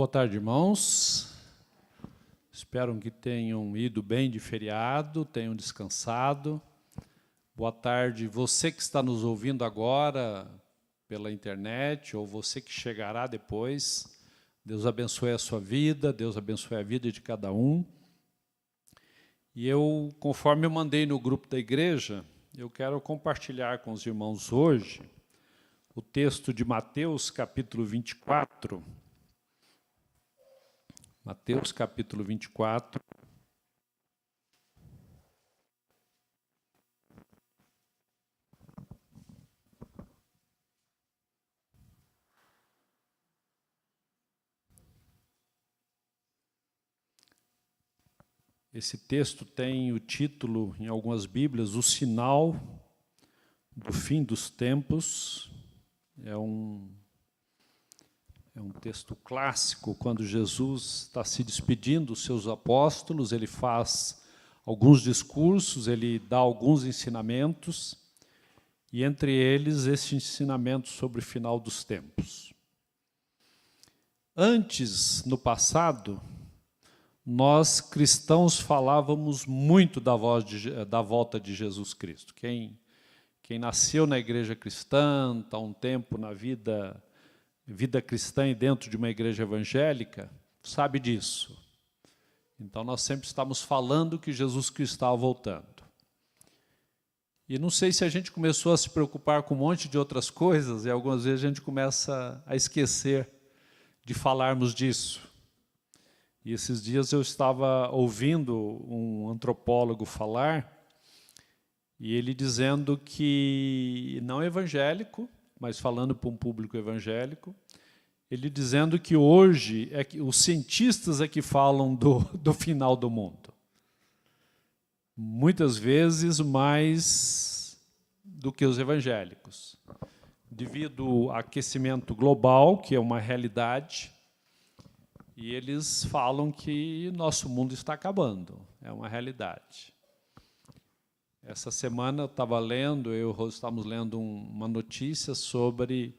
Boa tarde, irmãos. Espero que tenham ido bem de feriado, tenham descansado. Boa tarde, você que está nos ouvindo agora pela internet, ou você que chegará depois. Deus abençoe a sua vida, Deus abençoe a vida de cada um. E eu, conforme eu mandei no grupo da igreja, eu quero compartilhar com os irmãos hoje o texto de Mateus, capítulo 24. Mateus, capítulo 24. Esse texto tem o título, em algumas Bíblias, O Sinal do Fim dos Tempos. É um texto clássico, quando Jesus está se despedindo dos seus apóstolos, ele faz alguns discursos, ele dá alguns ensinamentos, e entre eles esse ensinamento sobre o final dos tempos. Antes, no passado, nós cristãos falávamos muito da volta de Jesus Cristo. Quem nasceu na igreja cristã, está um tempo na vida cristã e dentro de uma igreja evangélica, sabe disso. Então, nós sempre estamos falando que Jesus Cristo estava voltando. E não sei se a gente começou a se preocupar com um monte de outras coisas, e algumas vezes a gente começa a esquecer de falarmos disso. E esses dias eu estava ouvindo um antropólogo falar, e ele dizendo que, não evangélico, mas falando para um público evangélico, ele dizendo que hoje os cientistas é que falam do final do mundo. Muitas vezes mais do que os evangélicos. Devido ao aquecimento global, que é uma realidade, e eles falam que nosso mundo está acabando, é uma realidade. Essa semana eu estava lendo, eu e o Rose estávamos lendo uma notícia sobre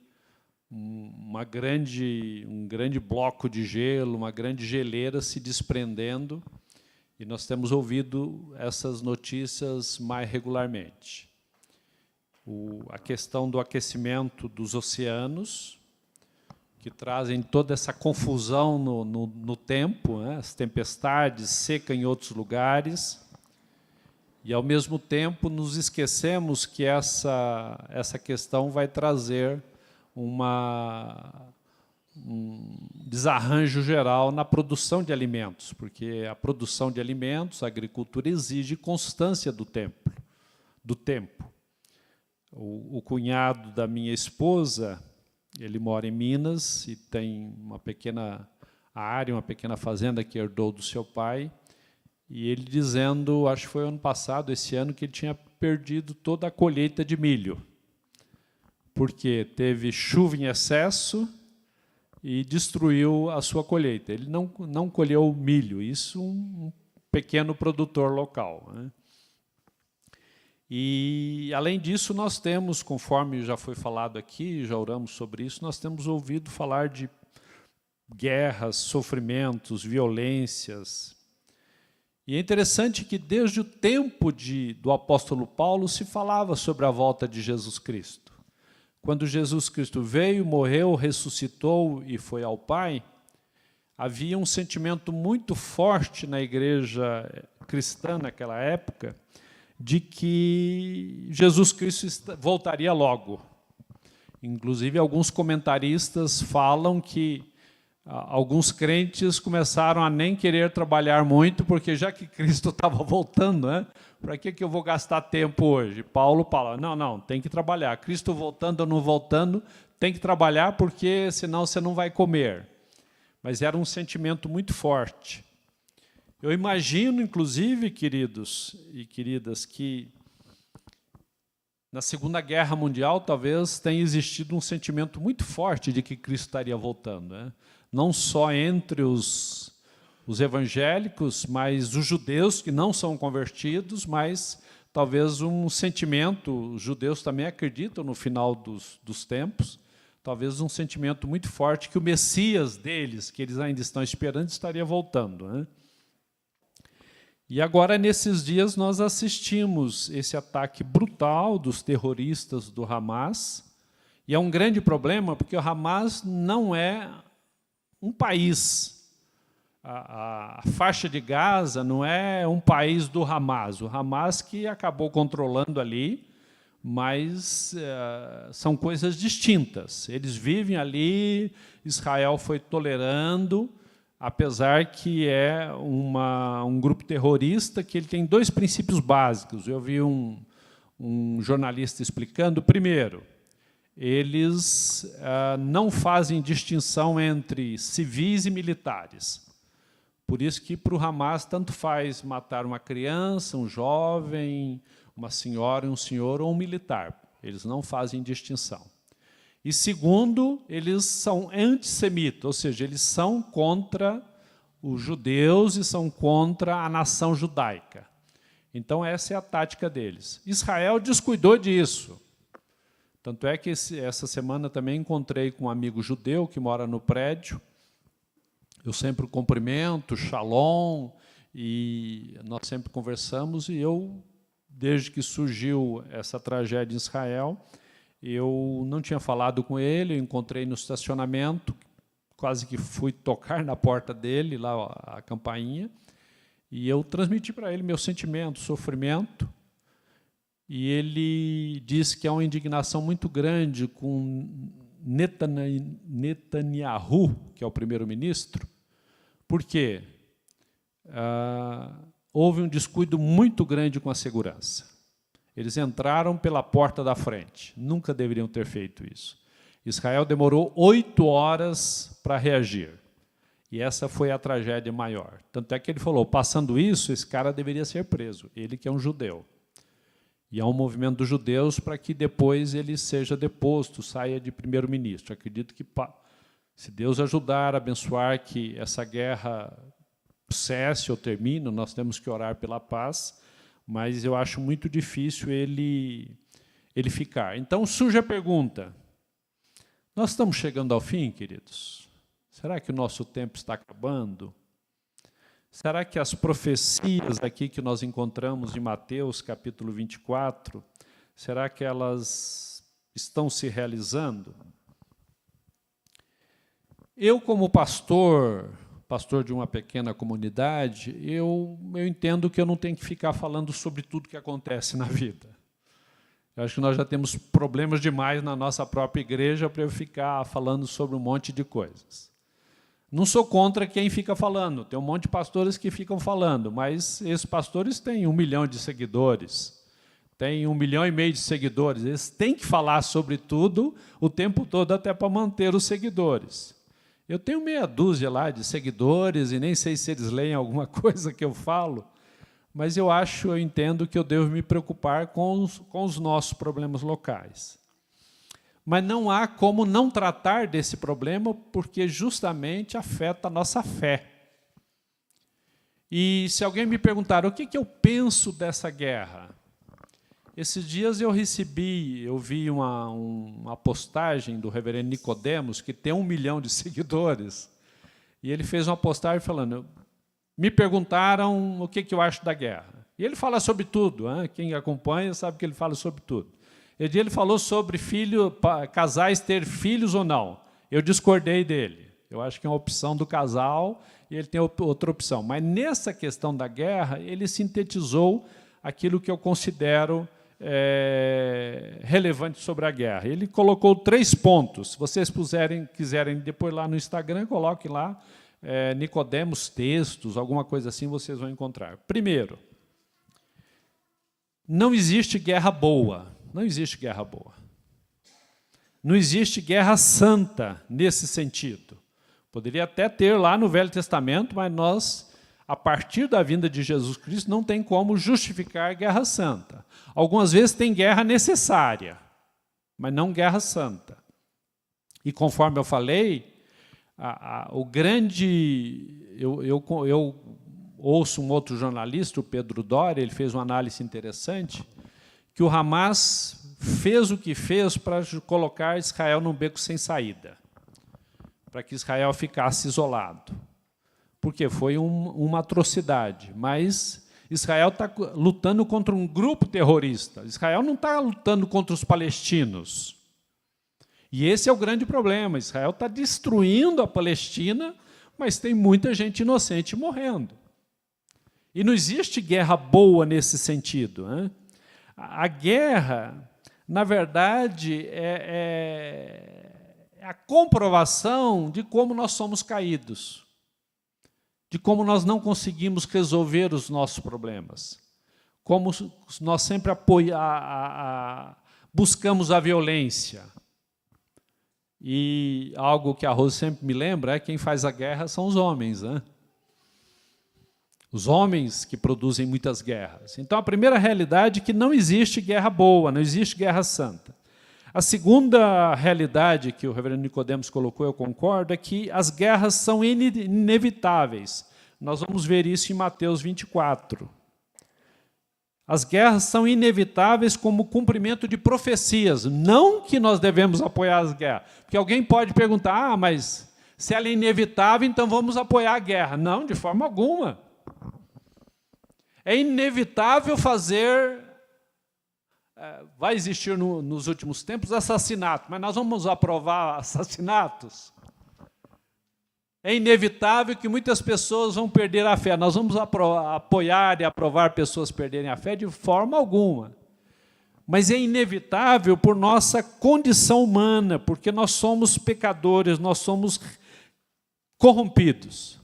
um grande bloco de gelo, uma grande geleira se desprendendo, e nós temos ouvido essas notícias mais regularmente. A questão do aquecimento dos oceanos, que trazem toda essa confusão no tempo, né? As tempestades, seca em outros lugares, e, ao mesmo tempo, nos esquecemos que essa questão vai trazer um desarranjo geral na produção de alimentos, porque a produção de alimentos, a agricultura, exige constância do tempo. O cunhado da minha esposa, ele mora em Minas e tem uma pequena área, uma pequena fazenda que herdou do seu pai, e ele dizendo, acho que foi ano passado, esse ano, que ele tinha perdido toda a colheita de milho, porque teve chuva em excesso e destruiu a sua colheita. Ele não colheu milho, isso um pequeno produtor local, né? E, além disso, nós temos, conforme já foi falado aqui, já oramos sobre isso, nós temos ouvido falar de guerras, sofrimentos, violências. E é interessante que, desde o tempo do apóstolo Paulo, se falava sobre a volta de Jesus Cristo. Quando Jesus Cristo veio, morreu, ressuscitou e foi ao Pai, havia um sentimento muito forte na igreja cristã naquela época, de que Jesus Cristo voltaria logo. Inclusive, alguns comentaristas falam que alguns crentes começaram a nem querer trabalhar muito, porque já que Cristo estava voltando, né? Para que eu vou gastar tempo hoje? Paulo fala, não, tem que trabalhar. Cristo voltando ou não voltando, tem que trabalhar, porque senão você não vai comer. Mas era um sentimento muito forte. Eu imagino, inclusive, queridos e queridas, que na Segunda Guerra Mundial talvez tenha existido um sentimento muito forte de que Cristo estaria voltando, né? Não só entre os evangélicos, mas os judeus que não são convertidos, mas talvez um sentimento, os judeus também acreditam no final dos tempos, talvez um sentimento muito forte que o Messias deles, que eles ainda estão esperando, estaria voltando, né? E agora, nesses dias, nós assistimos esse ataque brutal dos terroristas do Hamas, e é um grande problema, porque o Hamas não é um país. A faixa de Gaza não é um país do Hamas. O Hamas que acabou controlando ali, mas são coisas distintas. Eles vivem ali, Israel foi tolerando, apesar que é um grupo terrorista que ele tem dois princípios básicos. Eu vi um jornalista explicando. Primeiro, eles não fazem distinção entre civis e militares. Por isso que, para o Hamas, tanto faz matar uma criança, um jovem, uma senhora, um senhor ou um militar. Eles não fazem distinção. E, segundo, eles são antissemitas, ou seja, eles são contra os judeus e são contra a nação judaica. Então, essa é a tática deles. Israel descuidou disso. Tanto é que essa semana também encontrei com um amigo judeu que mora no prédio. Eu sempre cumprimento, shalom, e nós sempre conversamos, e eu, desde que surgiu essa tragédia em Israel, eu não tinha falado com ele, eu encontrei no estacionamento, quase que fui tocar na porta dele, lá a campainha, e eu transmiti para ele meu sentimento, sofrimento, e ele disse que há uma indignação muito grande com Netanyahu, que é o primeiro-ministro. Por quê? Houve um descuido muito grande com a segurança. Eles entraram pela porta da frente. Nunca deveriam ter feito isso. Israel demorou 8 horas para reagir. E essa foi a tragédia maior. Tanto é que ele falou, passando isso, esse cara deveria ser preso. Ele que é um judeu. E há um movimento dos judeus para que depois ele seja deposto, saia de primeiro-ministro. Acredito que, se Deus ajudar, abençoar que essa guerra cesse ou termine, nós temos que orar pela paz, mas eu acho muito difícil ele ficar. Então, surge a pergunta, nós estamos chegando ao fim, queridos? Será que o nosso tempo está acabando? Será que as profecias aqui que nós encontramos em Mateus, capítulo 24, será que elas estão se realizando? Eu, como pastor de uma pequena comunidade, eu entendo que eu não tenho que ficar falando sobre tudo que acontece na vida. Eu acho que nós já temos problemas demais na nossa própria igreja para eu ficar falando sobre um monte de coisas. Não sou contra quem fica falando, tem um monte de pastores que ficam falando, mas esses pastores têm 1 milhão de seguidores, têm 1,5 milhão de seguidores, eles têm que falar sobre tudo o tempo todo até para manter os seguidores. Eu tenho meia dúzia lá de seguidores e nem sei se eles leem alguma coisa que eu falo, mas eu entendo que eu devo me preocupar com os nossos problemas locais. Mas não há como não tratar desse problema, porque justamente afeta a nossa fé. E se alguém me perguntar o que eu penso dessa guerra, esses dias eu vi uma postagem do reverendo Nicodemos, que tem 1 milhão de seguidores, e ele fez uma postagem falando, me perguntaram o que eu acho da guerra. E ele fala sobre tudo, hein? Quem acompanha sabe que ele fala sobre tudo. Ele falou sobre casais ter filhos ou não. Eu discordei dele. Eu acho que é uma opção do casal e ele tem outra opção. Mas nessa questão da guerra, ele sintetizou aquilo que eu considero relevante sobre a guerra. Ele colocou 3 pontos. Se vocês quiserem depois lá no Instagram, coloquem lá Nicodemos textos, alguma coisa assim, vocês vão encontrar. Primeiro, não existe guerra boa. Não existe guerra boa. Não existe guerra santa nesse sentido. Poderia até ter lá no Velho Testamento, mas nós, a partir da vinda de Jesus Cristo, não tem como justificar guerra santa. Algumas vezes tem guerra necessária, mas não guerra santa. E conforme eu falei, eu ouço um outro jornalista, o Pedro Doria, ele fez uma análise interessante, que o Hamas fez o que fez para colocar Israel num beco sem saída, para que Israel ficasse isolado. Porque foi uma atrocidade, mas Israel está lutando contra um grupo terrorista. Israel não está lutando contra os palestinos. E esse é o grande problema. Israel está destruindo a Palestina, mas tem muita gente inocente morrendo. E não existe guerra boa nesse sentido, né? A guerra, na verdade, é a comprovação de como nós somos caídos, de como nós não conseguimos resolver os nossos problemas, como nós sempre buscamos a violência. E algo que a Rose sempre me lembra é que quem faz a guerra são os homens, né? Os homens que produzem muitas guerras. Então, a primeira realidade é que não existe guerra boa, não existe guerra santa. A segunda realidade que o reverendo Nicodemos colocou, eu concordo, é que as guerras são inevitáveis. Nós vamos ver isso em Mateus 24. As guerras são inevitáveis como cumprimento de profecias, não que nós devemos apoiar as guerras. Porque alguém pode perguntar, mas se ela é inevitável, então vamos apoiar a guerra. Não, de forma alguma. É inevitável fazer... Vai existir nos últimos tempos assassinato, mas nós vamos aprovar assassinatos? É inevitável que muitas pessoas vão perder a fé. Nós vamos apoiar e aprovar pessoas perderem a fé de forma alguma. Mas é inevitável por nossa condição humana, porque nós somos pecadores, nós somos corrompidos.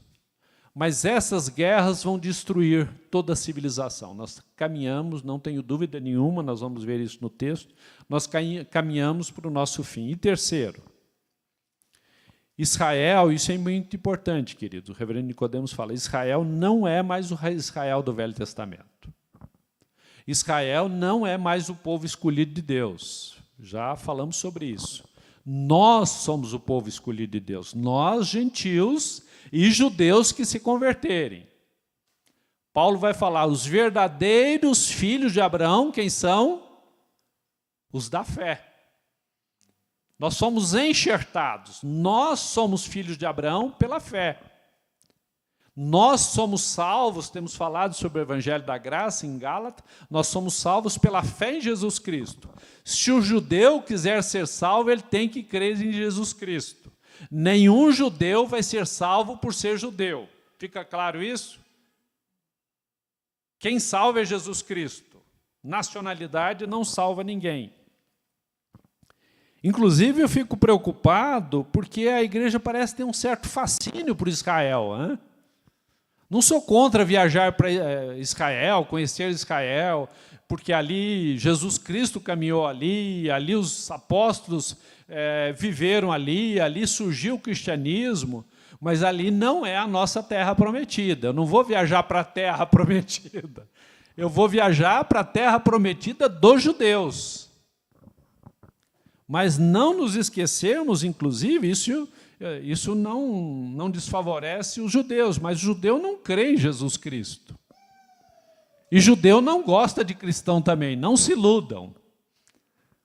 Mas essas guerras vão destruir toda a civilização. Nós caminhamos, não tenho dúvida nenhuma, nós vamos ver isso no texto, nós caminhamos para o nosso fim. E terceiro, Israel, isso é muito importante, querido, o reverendo Nicodemos fala, Israel não é mais o Israel do Velho Testamento. Israel não é mais o povo escolhido de Deus. Já falamos sobre isso. Nós somos o povo escolhido de Deus. Nós, gentios e judeus que se converterem. Paulo vai falar, os verdadeiros filhos de Abraão, quem são? Os da fé. Nós somos enxertados, nós somos filhos de Abraão pela fé. Nós somos salvos, temos falado sobre o Evangelho da Graça em Gálatas, nós somos salvos pela fé em Jesus Cristo. Se o judeu quiser ser salvo, ele tem que crer em Jesus Cristo. Nenhum judeu vai ser salvo por ser judeu. Fica claro isso? Quem salva é Jesus Cristo. Nacionalidade não salva ninguém. Inclusive, eu fico preocupado porque a igreja parece ter um certo fascínio por Israel. Hein? Não sou contra viajar para Israel, conhecer Israel, porque ali Jesus Cristo caminhou ali os apóstolos viveram ali surgiu o cristianismo, mas ali não é a nossa terra prometida. Eu não vou viajar para a terra prometida. Eu vou viajar para a terra prometida dos judeus. Mas não nos esquecermos, inclusive, isso não desfavorece os judeus, mas o judeu não crê em Jesus Cristo. E judeu não gosta de cristão também, não se iludam.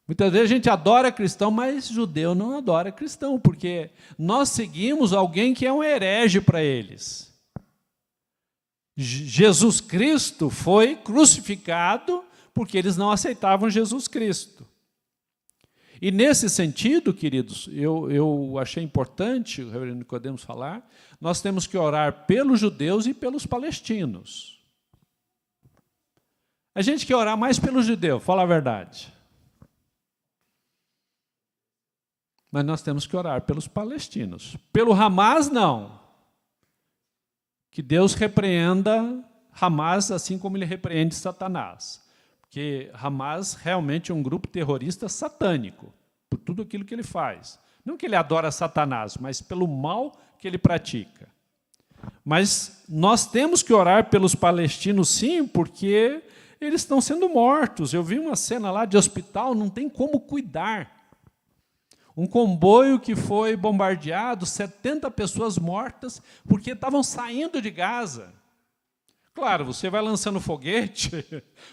Muitas vezes a gente adora cristão, mas judeu não adora cristão, porque nós seguimos alguém que é um herege para eles. Jesus Cristo foi crucificado porque eles não aceitavam Jesus Cristo. E nesse sentido, queridos, eu achei importante o reverendo Nicodemos falar, nós temos que orar pelos judeus e pelos palestinos. A gente quer orar mais pelos judeus, fala a verdade. Mas nós temos que orar pelos palestinos. Pelo Hamas, não. Que Deus repreenda Hamas assim como ele repreende Satanás. Porque Hamas realmente é um grupo terrorista satânico, por tudo aquilo que ele faz. Não que ele adora Satanás, mas pelo mal que ele pratica. Mas nós temos que orar pelos palestinos, sim, porque eles estão sendo mortos. Eu vi uma cena lá de hospital, não tem como cuidar. Um comboio que foi bombardeado, 70 pessoas mortas, porque estavam saindo de Gaza. Claro, você vai lançando foguete,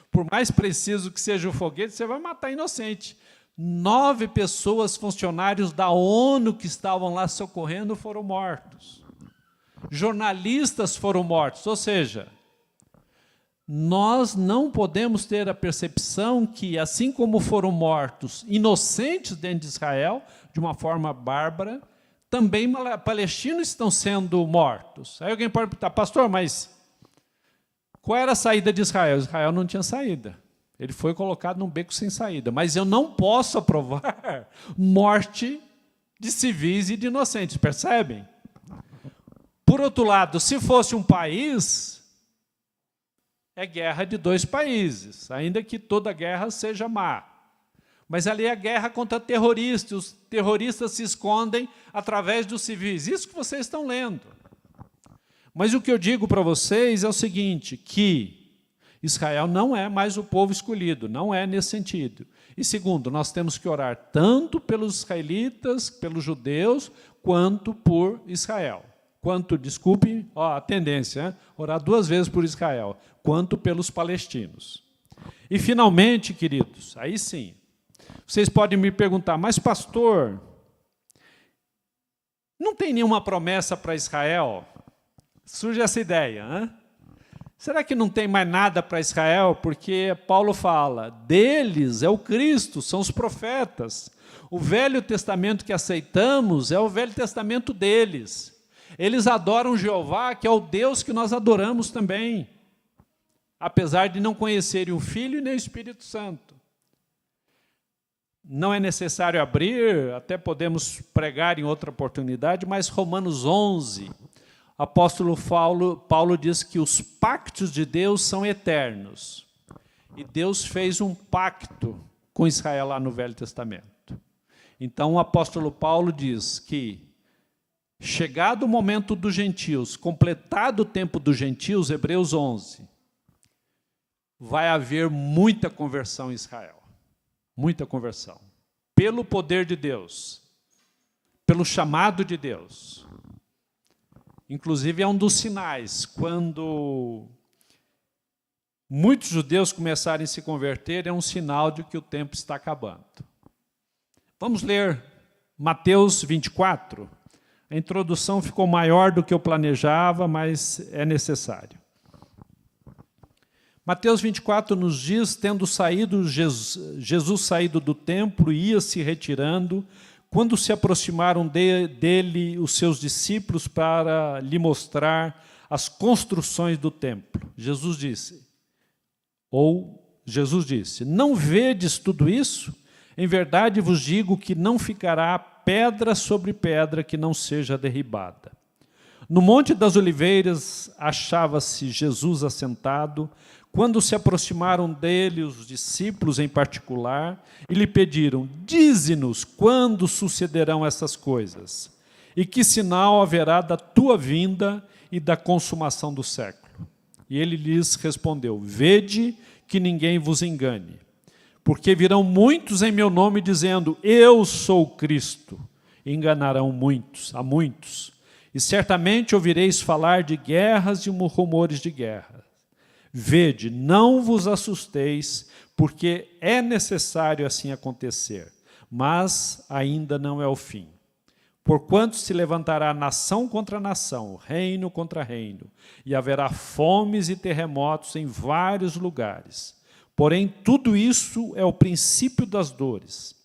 por mais preciso que seja o foguete, você vai matar inocente. 9 pessoas, funcionários da ONU que estavam lá socorrendo, foram mortos. Jornalistas foram mortos, ou seja, nós não podemos ter a percepção que, assim como foram mortos inocentes dentro de Israel, de uma forma bárbara, também palestinos estão sendo mortos. Aí alguém pode perguntar, pastor, mas qual era a saída de Israel? Israel não tinha saída. Ele foi colocado num beco sem saída. Mas eu não posso aprovar morte de civis e de inocentes, percebem? Por outro lado, se fosse um país, é guerra de 2 países, ainda que toda guerra seja má. Mas ali é a guerra contra terroristas, os terroristas se escondem através dos civis. Isso que vocês estão lendo. Mas o que eu digo para vocês é o seguinte, que Israel não é mais o povo escolhido, não é nesse sentido. E segundo, nós temos que orar tanto pelos israelitas, pelos judeus, quanto por Israel. Desculpe, a tendência, orar 2 vezes por Israel, quanto pelos palestinos. E finalmente, queridos, aí sim, vocês podem me perguntar, mas pastor, não tem nenhuma promessa para Israel? Surge essa ideia, né? Será que não tem mais nada para Israel? Porque Paulo fala, deles é o Cristo, são os profetas. O Velho Testamento que aceitamos é o Velho Testamento deles. Eles adoram Jeová, que é o Deus que nós adoramos também, apesar de não conhecerem o Filho e nem o Espírito Santo. Não é necessário abrir, até podemos pregar em outra oportunidade, mas Romanos 11, apóstolo Paulo diz que os pactos de Deus são eternos. E Deus fez um pacto com Israel lá no Velho Testamento. Então o apóstolo Paulo diz que, chegado o momento dos gentios, completado o tempo dos gentios, Hebreus 11, vai haver muita conversão em Israel. Muita conversão. Pelo poder de Deus. Pelo chamado de Deus. Inclusive, é um dos sinais, quando muitos judeus começarem a se converter, é um sinal de que o tempo está acabando. Vamos ler Mateus 24. A introdução ficou maior do que eu planejava, mas é necessário. Mateus 24 nos diz, tendo saído Jesus saído do templo, ia se retirando, quando se aproximaram dele os seus discípulos para lhe mostrar as construções do templo. Jesus disse, não vedes tudo isso? Em verdade vos digo que não ficará pedra sobre pedra que não seja derribada. No Monte das Oliveiras achava-se Jesus assentado, quando se aproximaram dele os discípulos em particular e lhe pediram, dize-nos quando sucederão essas coisas e que sinal haverá da tua vinda e da consumação do século. E ele lhes respondeu, vede que ninguém vos engane, porque virão muitos em meu nome dizendo, eu sou Cristo, e enganarão a muitos. E certamente ouvireis falar de guerras e rumores de guerra. Vede, não vos assusteis, porque é necessário assim acontecer, mas ainda não é o fim. Porquanto se levantará nação contra nação, reino contra reino, e haverá fomes e terremotos em vários lugares. Porém, tudo isso é o princípio das dores.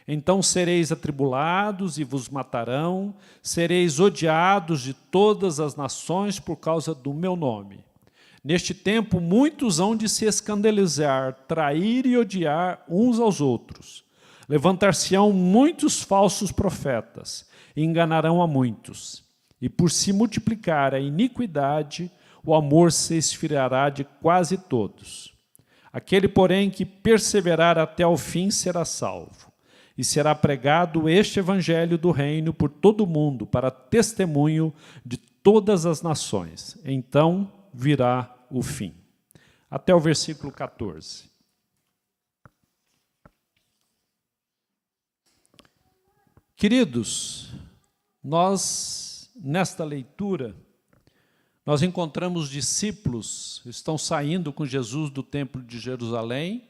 Então sereis atribulados e vos matarão, sereis odiados de todas as nações por causa do meu nome. Neste tempo, muitos hão de se escandalizar, trair e odiar uns aos outros. Levantar-se-ão muitos falsos profetas, e enganarão a muitos. E por se multiplicar a iniquidade, o amor se esfriará de quase todos. Aquele, porém, que perseverar até ao fim será salvo. E será pregado este evangelho do reino por todo o mundo, para testemunho de todas as nações. Então virá o fim. Até o versículo 14. Queridos, nós, nesta leitura, nós encontramos discípulos que estão saindo com Jesus do templo de Jerusalém,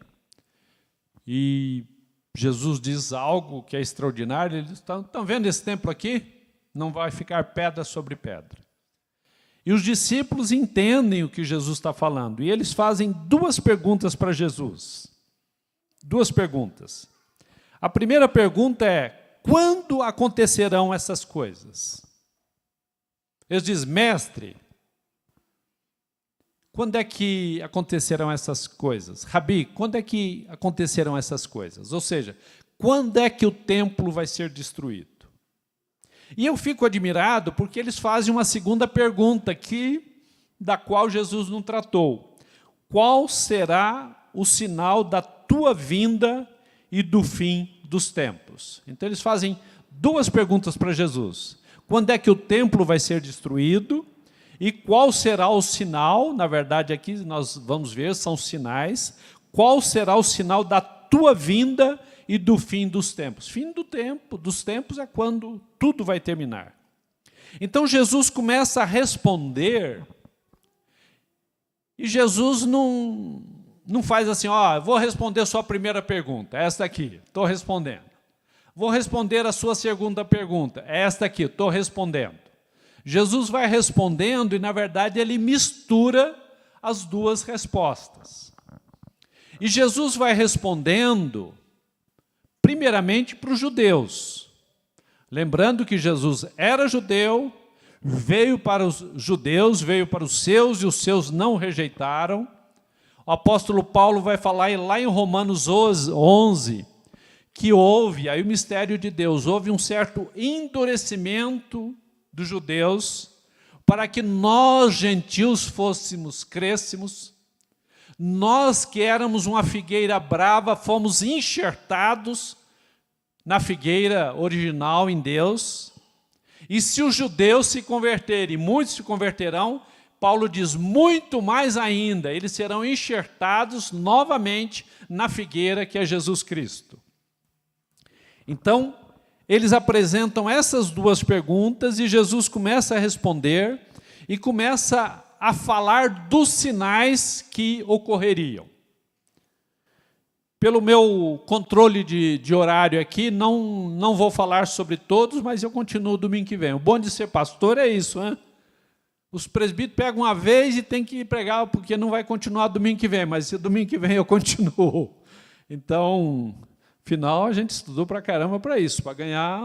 e Jesus diz algo que é extraordinário. Eles estão vendo esse templo aqui? Não vai ficar pedra sobre pedra. E os discípulos entendem o que Jesus está falando, e eles fazem duas perguntas para Jesus. Duas perguntas. A primeira pergunta é: quando acontecerão essas coisas? Eles dizem: mestre, quando é que acontecerão essas coisas? Rabi, quando é que acontecerão essas coisas? Ou seja, quando é que o templo vai ser destruído? E eu fico admirado porque eles fazem uma segunda pergunta da qual Jesus não tratou. Qual será o sinal da tua vinda e do fim dos tempos? Então eles fazem duas perguntas para Jesus. Quando é que o templo vai ser destruído? E qual será o sinal? Na verdade, aqui nós vamos ver, são sinais. Qual será o sinal da tua vinda e do fim dos tempos? Fim dos tempos é quando tudo vai terminar. Então Jesus começa a responder, e Jesus não faz assim: ó, vou responder a sua primeira pergunta, esta aqui, estou respondendo. Vou responder a sua segunda pergunta, esta aqui, estou respondendo. Jesus vai respondendo e, na verdade, ele mistura as duas respostas. E Jesus vai respondendo, primeiramente, para os judeus. Lembrando que Jesus era judeu, veio para os judeus, veio para os seus, e os seus não rejeitaram. O apóstolo Paulo vai falar lá em Romanos 11, que houve, aí o mistério de Deus, houve um certo endurecimento dos judeus, para que nós, gentios, crescêssemos. Nós que éramos uma figueira brava, fomos enxertados na figueira original em Deus. E se os judeus se converterem, muitos se converterão, Paulo diz, muito mais ainda, eles serão enxertados novamente na figueira que é Jesus Cristo. Então, eles apresentam essas duas perguntas e Jesus começa a responder e começa a falar dos sinais que ocorreriam. Pelo meu controle de horário aqui, não vou falar sobre todos, mas eu continuo domingo que vem. O bom de ser pastor é isso, né? Os presbíteros pegam uma vez e tem que pregar, porque não vai continuar domingo que vem, mas domingo que vem eu continuo. Então, afinal, a gente estudou para caramba para isso, para ganhar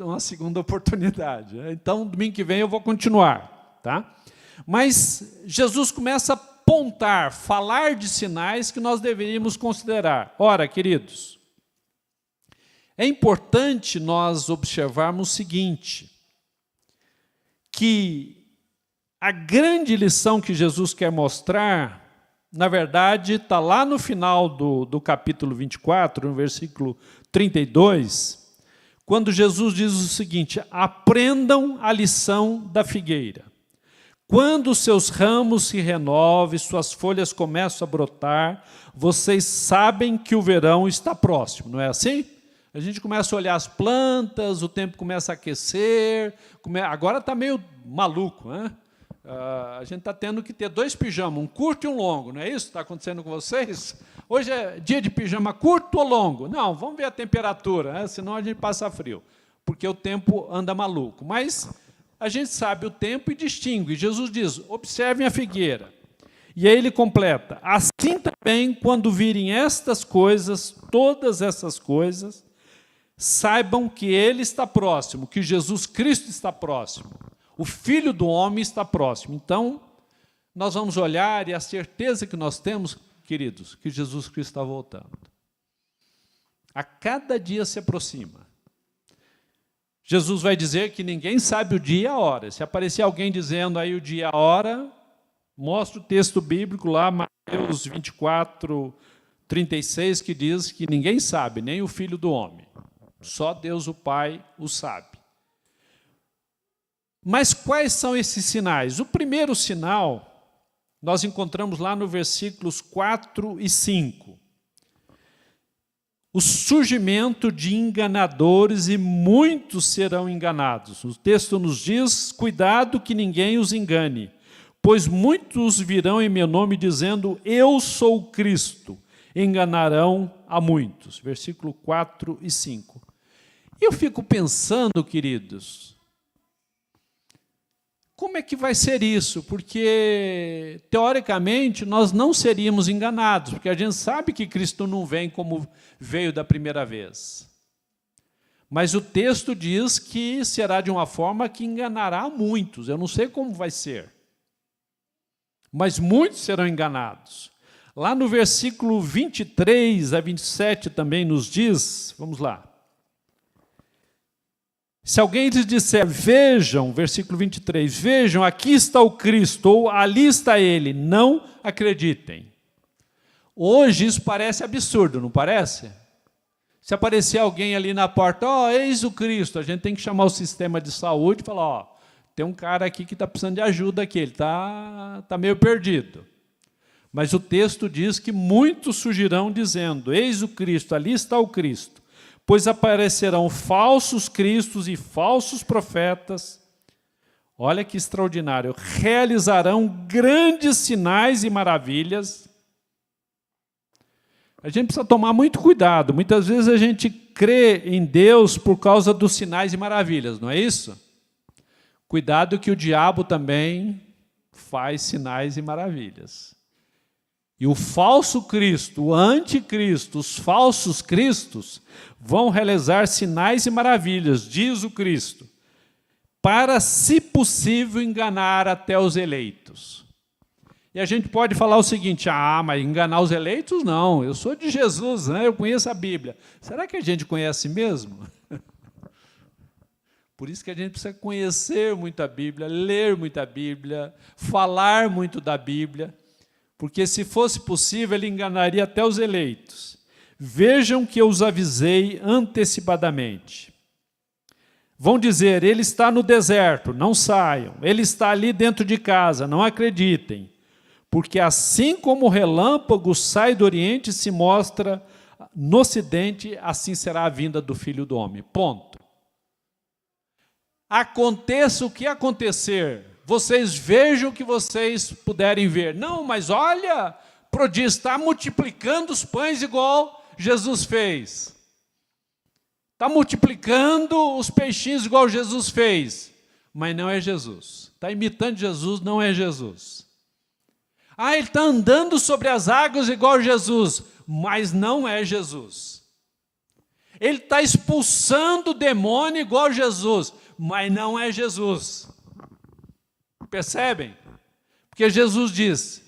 uma segunda oportunidade. Então, domingo que vem eu vou continuar, tá? Mas Jesus começa a apontar, falar de sinais que nós deveríamos considerar. Ora, queridos, é importante nós observarmos o seguinte, que a grande lição que Jesus quer mostrar, na verdade, está lá no final do capítulo 24, no versículo 32, quando Jesus diz o seguinte: aprendam a lição da figueira. Quando os seus ramos se renovam, suas folhas começam a brotar, vocês sabem que o verão está próximo, não é assim? A gente começa a olhar as plantas, o tempo começa a aquecer, agora está meio maluco, né? A gente está tendo que ter dois pijamas, um curto e um longo, não é isso que está acontecendo com vocês? Hoje é dia de pijama curto ou longo? Não, vamos ver a temperatura, né? Senão a gente passa frio, porque o tempo anda maluco. Mas a gente sabe o tempo e distingue. Jesus diz, observem a figueira. E aí ele completa, assim também, quando virem estas coisas, todas essas coisas, saibam que ele está próximo, que Jesus Cristo está próximo. O Filho do Homem está próximo. Então, nós vamos olhar e a certeza que nós temos, queridos, que Jesus Cristo está voltando. A cada dia se aproxima. Jesus vai dizer que ninguém sabe o dia e a hora. Se aparecer alguém dizendo aí o dia e a hora, mostra o texto bíblico lá, Mateus 24, 36, que diz que ninguém sabe, nem o Filho do Homem. Só Deus o Pai o sabe. Mas quais são esses sinais? O primeiro sinal, nós encontramos lá no versículos 4 e 5. O surgimento de enganadores e muitos serão enganados. O texto nos diz, cuidado que ninguém os engane, Pois muitos virão em meu nome dizendo, eu sou o Cristo, enganarão a muitos. Versículo 4 e 5. Eu fico pensando, queridos, como é que vai ser isso? Porque, teoricamente, nós não seríamos enganados, porque a gente sabe que Cristo não vem como veio da primeira vez. Mas o texto diz que será de uma forma que enganará muitos. Eu não sei como vai ser. Mas muitos serão enganados. Lá no versículo 23 a 27 também nos diz, vamos lá. Se alguém lhes disser, vejam, versículo 23, vejam, aqui está o Cristo, ou ali está ele, não acreditem. Hoje isso parece absurdo, não parece? Se aparecer alguém ali na porta, eis o Cristo, a gente tem que chamar o sistema de saúde e falar, tem um cara aqui que está precisando de ajuda aqui, ele está meio perdido. Mas o texto diz que muitos surgirão dizendo, eis o Cristo, ali está o Cristo. Pois aparecerão falsos cristos e falsos profetas, olha que extraordinário, realizarão grandes sinais e maravilhas. A gente precisa tomar muito cuidado, muitas vezes a gente crê em Deus por causa dos sinais e maravilhas, não é isso? Cuidado que o diabo também faz sinais e maravilhas. E o falso Cristo, o anticristo, os falsos cristos, vão realizar sinais e maravilhas, diz o Cristo, para, se possível, enganar até os eleitos. E a gente pode falar o seguinte, mas enganar os eleitos? Não, eu sou de Jesus, né? Eu conheço a Bíblia. Será que a gente conhece mesmo? Por isso que a gente precisa conhecer muito a Bíblia, ler muita Bíblia, falar muito da Bíblia, porque se fosse possível, ele enganaria até os eleitos. Vejam que eu os avisei antecipadamente. Vão dizer, ele está no deserto, não saiam. Ele está ali dentro de casa, não acreditem. Porque assim como o relâmpago sai do Oriente e se mostra no Ocidente, assim será a vinda do Filho do Homem. Ponto. Aconteça o que acontecer, vocês vejam o que vocês puderem ver. Não, mas olha, prodígio, está multiplicando os pães igual Jesus fez. Está multiplicando os peixinhos igual Jesus fez. Mas não é Jesus. Está imitando Jesus, não é Jesus. Ele está andando sobre as águas igual Jesus, mas não é Jesus. Ele está expulsando o demônio igual Jesus, mas não é Jesus. Percebem? Porque Jesus diz,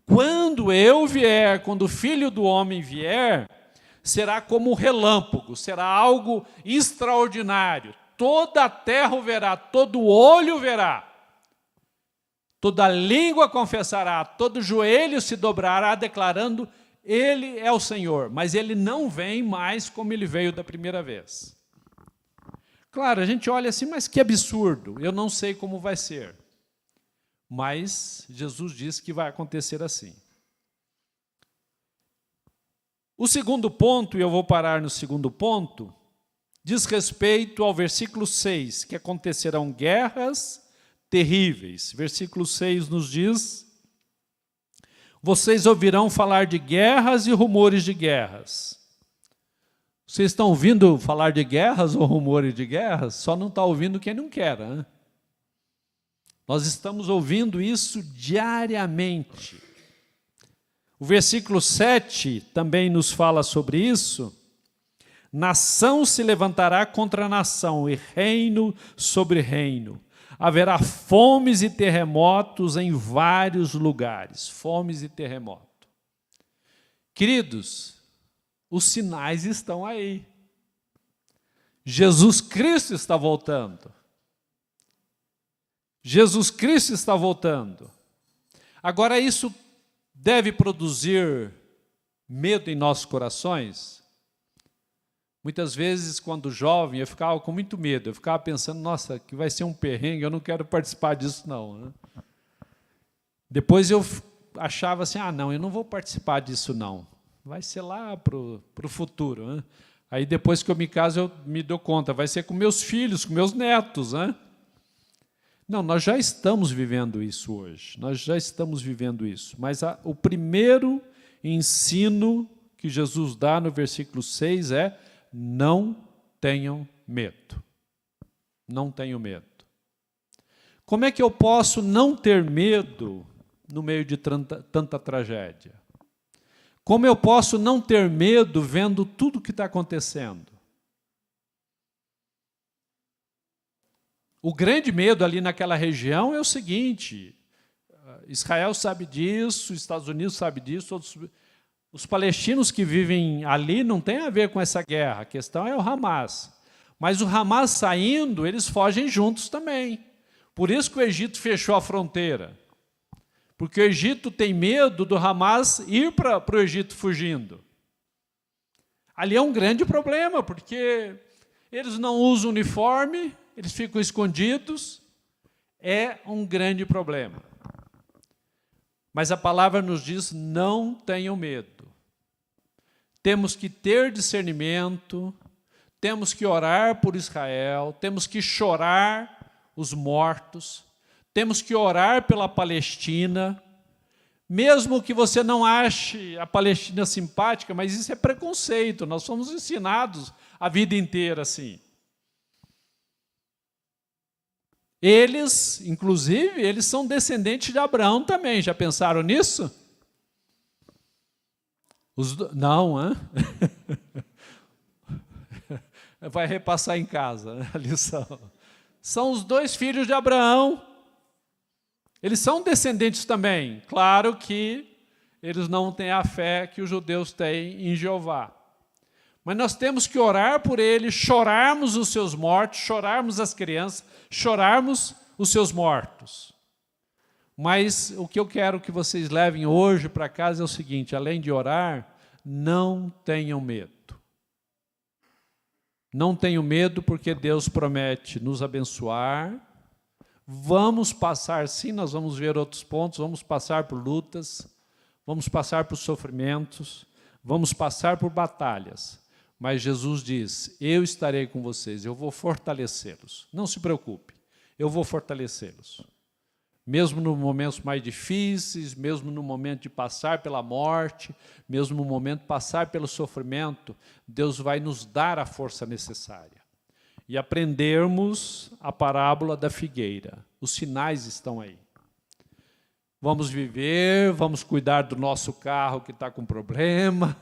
quando eu vier, quando o Filho do Homem vier, será como um relâmpago, será algo extraordinário. Toda a terra o verá, todo olho verá, toda língua confessará, todo joelho se dobrará, declarando, ele é o Senhor, mas ele não vem mais como ele veio da primeira vez. Claro, a gente olha assim, mas que absurdo, eu não sei como vai ser. Mas Jesus diz que vai acontecer assim. O segundo ponto, e eu vou parar no segundo ponto, diz respeito ao versículo 6, que acontecerão guerras terríveis. Versículo 6 nos diz, vocês ouvirão falar de guerras e rumores de guerras. Vocês estão ouvindo falar de guerras ou rumores de guerras? Só não está ouvindo quem não quer, né? Nós estamos ouvindo isso diariamente. O versículo 7 também nos fala sobre isso. Nação se levantará contra nação e reino sobre reino. Haverá fomes e terremotos em vários lugares. Fomes e terremoto. Queridos, os sinais estão aí. Jesus Cristo está voltando. Jesus Cristo está voltando. Agora, isso deve produzir medo em nossos corações? Muitas vezes, quando jovem, eu ficava com muito medo. Eu ficava pensando, nossa, que vai ser um perrengue, eu não quero participar disso, não. Né? Depois eu achava assim, não, eu não vou participar disso, não. Vai ser lá para o futuro. Né? Aí, depois que eu me caso, eu me dou conta, vai ser com meus filhos, com meus netos. Né? Não, nós já estamos vivendo isso hoje, nós já estamos vivendo isso. Mas o primeiro ensino que Jesus dá no versículo 6 é: não tenham medo. Não tenham medo. Como é que eu posso não ter medo no meio de tanta tragédia? Como eu posso não ter medo vendo tudo o que está acontecendo? O grande medo ali naquela região é o seguinte: Israel sabe disso, os Estados Unidos sabe disso, os palestinos que vivem ali não tem a ver com essa guerra, a questão é o Hamas. Mas o Hamas saindo, eles fogem juntos também. Por isso que o Egito fechou a fronteira. Porque o Egito tem medo do Hamas ir para o Egito fugindo. Ali é um grande problema, porque eles não usam uniforme, eles ficam escondidos, é um grande problema. Mas a palavra nos diz: não tenham medo. Temos que ter discernimento, temos que orar por Israel, temos que chorar os mortos, temos que orar pela Palestina, mesmo que você não ache a Palestina simpática, mas isso é preconceito, nós somos ensinados a vida inteira assim. Eles, inclusive, eles são descendentes de Abraão também, já pensaram nisso? Não, hein? Vai repassar em casa a lição. São os 2 filhos de Abraão. Eles são descendentes também. Claro que eles não têm a fé que os judeus têm em Jeová. Mas nós temos que orar por eles, chorarmos os seus mortos, chorarmos as crianças, chorarmos os seus mortos. Mas o que eu quero que vocês levem hoje para casa é o seguinte: além de orar, não tenham medo. Não tenham medo, porque Deus promete nos abençoar. Vamos passar, sim, nós vamos ver outros pontos, vamos passar por lutas, vamos passar por sofrimentos, vamos passar por batalhas. Mas Jesus diz: eu estarei com vocês, eu vou fortalecê-los. Não se preocupe, eu vou fortalecê-los. Mesmo nos momentos mais difíceis, mesmo no momento de passar pela morte, mesmo no momento de passar pelo sofrimento, Deus vai nos dar a força necessária. E aprendermos a parábola da figueira. Os sinais estão aí. Vamos viver, vamos cuidar do nosso carro que está com problema,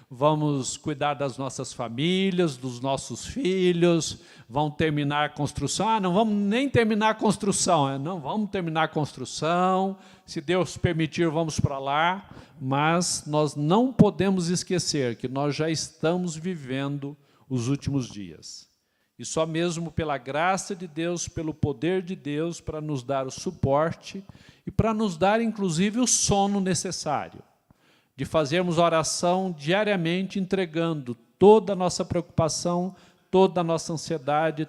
vamos cuidar das nossas famílias, dos nossos filhos, vamos terminar a construção. Não vamos nem terminar a construção, não vamos terminar a construção, se Deus permitir vamos para lá, mas nós não podemos esquecer que nós já estamos vivendo os últimos dias. E só mesmo pela graça de Deus, pelo poder de Deus, para nos dar o suporte e para nos dar, inclusive, o sono necessário, de fazermos oração diariamente, entregando toda a nossa preocupação, toda a nossa ansiedade,